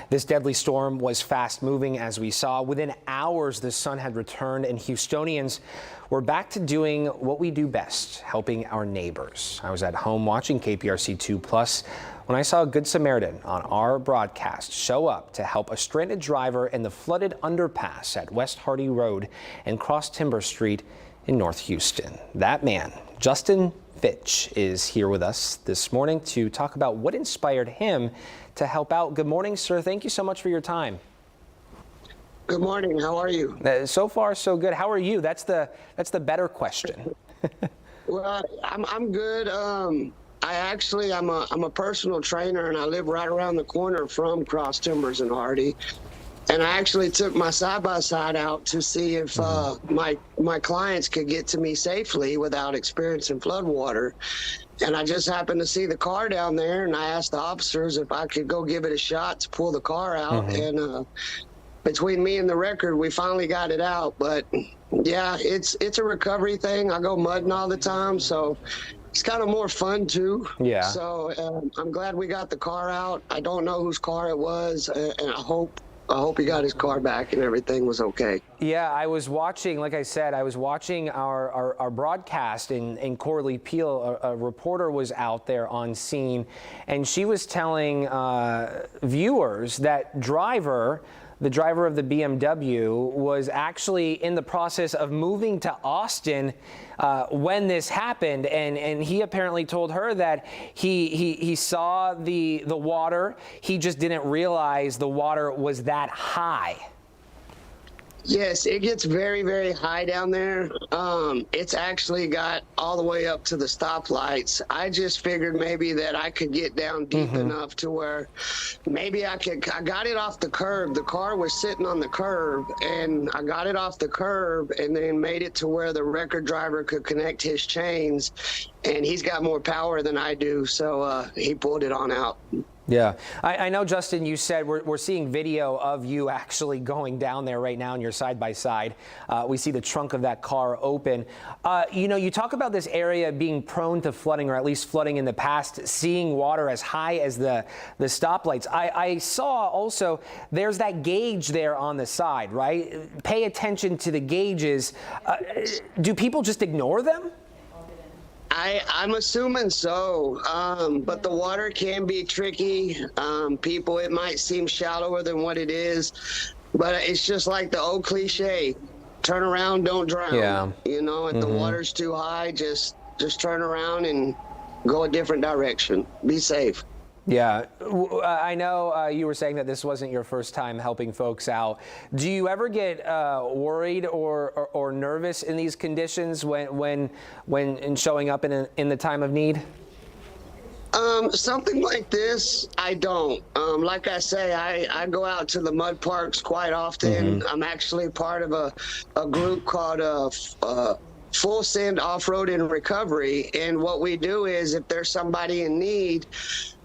This deadly storm was fast moving, as we saw. Within hours, the sun had returned, and Houstonians were back to doing what we do best, helping our neighbors. I was at home watching KPRC 2+ when I saw a Good Samaritan on our broadcast show up to help a stranded driver in the flooded underpass at West Hardy Road and Cross Timber Street in North Houston. That man, Justin Fitch, is here with us this morning to talk about what inspired him to help out. Good morning, sir. Thank you so much for your time. Good morning. How are you? So far, so good. How are you? That's the better question. Well, I'm good. I'm a personal trainer, and I live right around the corner from Cross Timbers in Hardy. And I actually took my side-by-side out to see if my clients could get to me safely without experiencing floodwater. And I just happened to see the car down there, and I asked the officers if I could go give it a shot to pull the car out. And between me and the record, we finally got it out. But yeah, it's a recovery thing. I go mudding all the time, so it's kind of more fun too. Yeah. So I'm glad we got the car out. I don't know whose car it was, and I hope he got his car back and everything was okay. Yeah, I was watching, like I said, I was watching our broadcast, and Coralie Peel, a reporter, was out there on scene, and she was telling viewers that the driver of the BMW was actually in the process of moving to Austin when this happened, and he apparently told her that he saw the water. He just didn't realize the water was that high. Yes, it gets very, very high down there. It's actually got all the way up to the stoplights. I just figured maybe that I could get down deep enough to where maybe I got it off the curb. The car was sitting on the curb, and I got it off the curb and then made it to where the record driver could connect his chains, and he's got more power than I do, so he pulled it on out. Yeah, I know, Justin, you said we're seeing video of you actually going down there right now in your side-by-side. We see the trunk of that car open. You talk about this area being prone to flooding, or at least flooding in the past, seeing water as high as the stoplights. I saw also there's that gauge there on the side, right? Pay attention to the gauges. Do people just ignore them? I'm assuming so, but the water can be tricky. It might seem shallower than what it is, but it's just like the old cliche, turn around, don't drown. Yeah. If the water's too high, just turn around and go a different direction. Be safe. Yeah, I know you were saying that this wasn't your first time helping folks out. Do you ever get worried or nervous in these conditions when showing up in the time of need? Something like this, I don't. Like I say, I go out to the mud parks quite often. I'm actually part of a group called Full Send Off-Road and Recovery, and what we do is if there's somebody in need,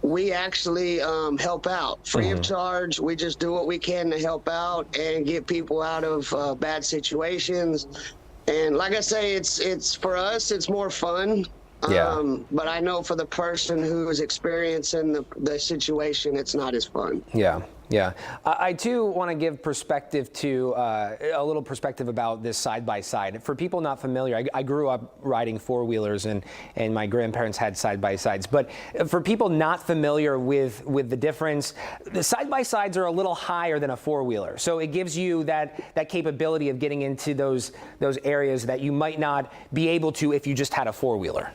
we actually help out free of charge. We just do what we can to help out and get people out of bad situations. And like I say, it's for us, it's more fun. But I know for the person who is experiencing the situation, it's not as fun. Yeah. I too want to give perspective to a little perspective about this side-by-side. For people not familiar, I grew up riding four-wheelers, and my grandparents had side-by-sides. But for people not familiar with the difference, the side-by-sides are a little higher than a four-wheeler. So it gives you that capability of getting into those areas that you might not be able to if you just had a four-wheeler.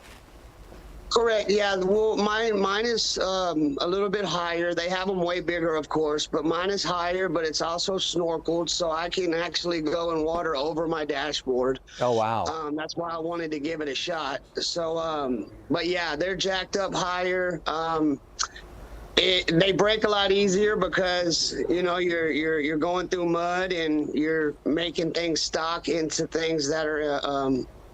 Correct. Yeah. Well, mine is a little bit higher. They have them way bigger, of course, but mine is higher. But it's also snorkeled, so I can actually go in water over my dashboard. Oh wow. That's why I wanted to give it a shot. So, but yeah, they're jacked up higher. They break a lot easier because you're going through mud and you're making things stock into things that are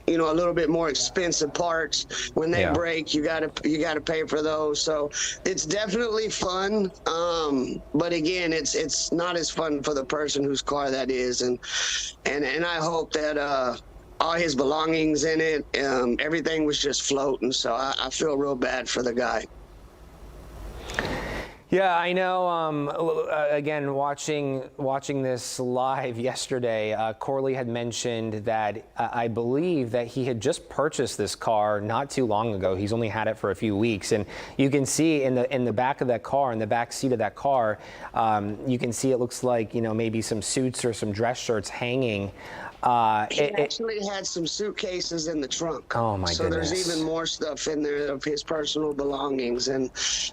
a little bit more expensive parts. When they break, you gotta pay for those. So it's definitely fun. But again, it's not as fun for the person whose car that is. And I hope that all his belongings in it, everything was just floating. So I feel real bad for the guy. Yeah, I know. Again, watching this live yesterday, Corley had mentioned that I believe that he had just purchased this car not too long ago. He's only had it for a few weeks, and you can see in the back of that car, in the back seat of that car, you can see it looks like maybe some suits or some dress shirts hanging. He actually had some suitcases in the trunk. Oh my So goodness. there's even more stuff in there of his personal belongings. And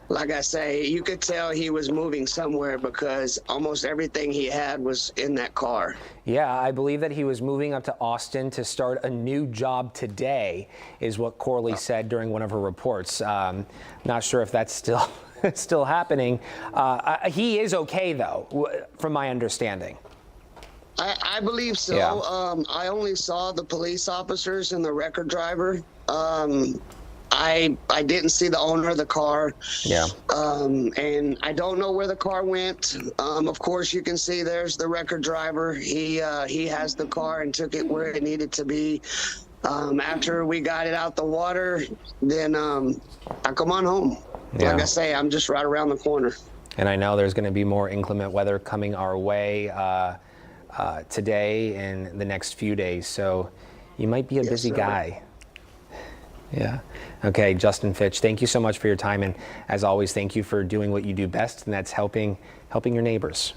like I say, you could tell he was moving somewhere because almost everything he had was in that car. Yeah, I believe that he was moving up to Austin to start a new job today, is what Corley said during one of her reports. Not sure if that's still happening. He is okay though, from my understanding. I believe so. Yeah. I only saw the police officers and the record driver. I didn't see the owner of the car. Yeah. And I don't know where the car went. Of course, you can see there's the record driver. He has the car and took it where it needed to be. After we got it out the water, then I come on home. Yeah. Like I say, I'm just right around the corner. And I know there's going to be more inclement weather coming our way today and the next few days. So you might be a busy guy. Yeah. Okay, Justin Fitch, thank you so much for your time. And as always, thank you for doing what you do best, and that's helping your neighbors.